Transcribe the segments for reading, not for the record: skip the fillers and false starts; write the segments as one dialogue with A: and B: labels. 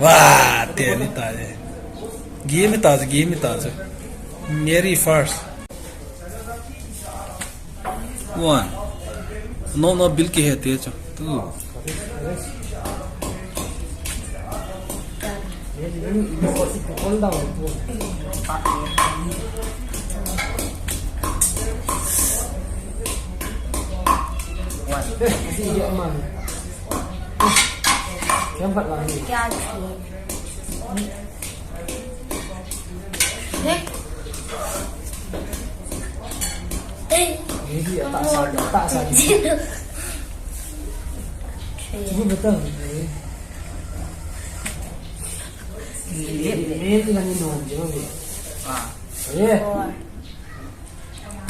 A: Wah, tell it that. Give me that. Mary first. One. No, bill ki hai te cho. Two.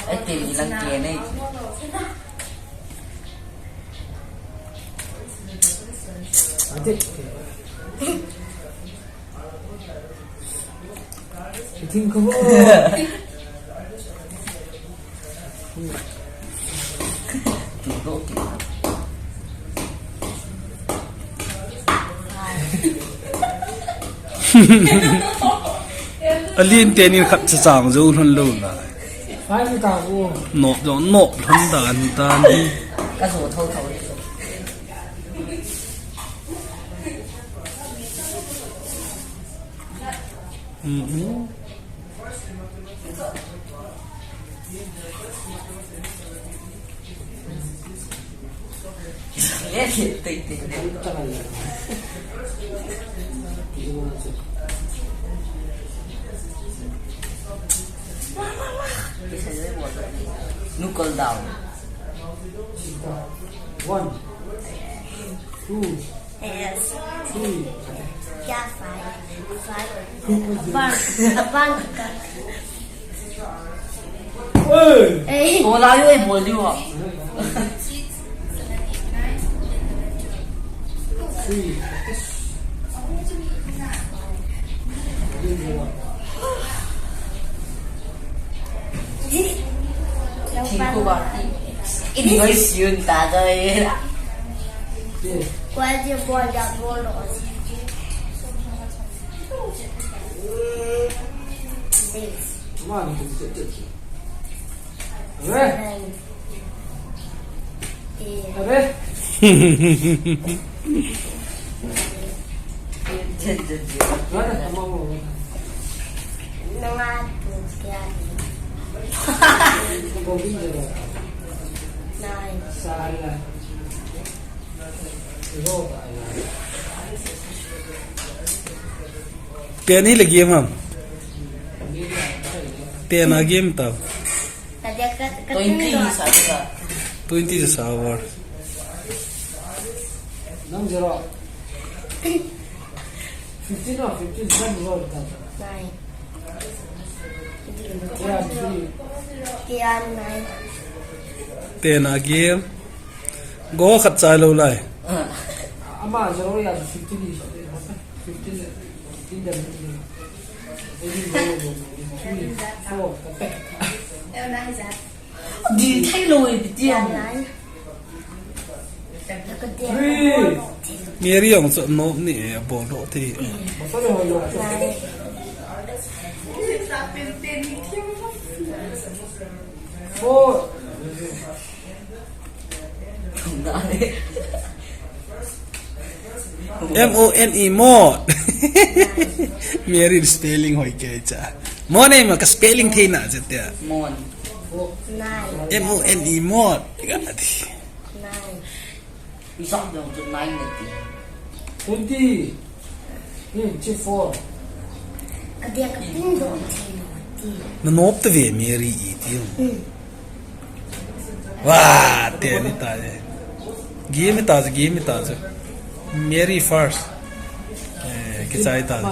B: क्या
C: tìm lăng kia này
D: Think of
A: Alien tenin khat cha chang zo hon lo la.
D: Five ka wo.
A: No hon dan.
C: cái số thâu thâu tình knuckle down
D: One, two,
B: Yes.
D: three.
B: क्या five
D: Hey!
C: cô nói với buồn đi hả
D: Three.
C: thì cô bảo ít nói xuyên ta rồi
D: Yeah.
B: Quay đi qua nhà vô rồi.
D: Come on. Ready? Ready?
C: chân
D: Ready? Come on.
B: Nó ăn kia
D: Go đi rồi.
B: này.
D: Sai là. Go tại là.
A: Teni le game ham. Tena game tau.
B: Tadi kat
C: 20 saja
A: 20 sa hour.
D: 5-0. 15 or 15 run roll.
B: này.
D: Yeah, 3.
B: Kia này.
A: Tena game. Go khat chai lo lai.
D: Ama 0 ya 15 is. 15 dan 4.
B: Em đang giặt.
C: đi thay lùi bị tiền
B: Này. Cái tiền.
D: 3.
A: Mary yong so no ni bo lo thi.
D: Masa dah yo.
B: Này.
D: 4.
A: MONE mod. Mary spelling hoi ke cha. Mo nei ma ka spelling the na je te.
C: mòn
B: Này.
A: MONE mod. Ga di.
B: Này.
C: đi xong rồi tụi này này
D: 20. 4.
B: Cái tiền cái pin rồi.
A: No nop te ve Mary I ti. Wah, tell it that. Give me that. Mary first. Ke chai ta.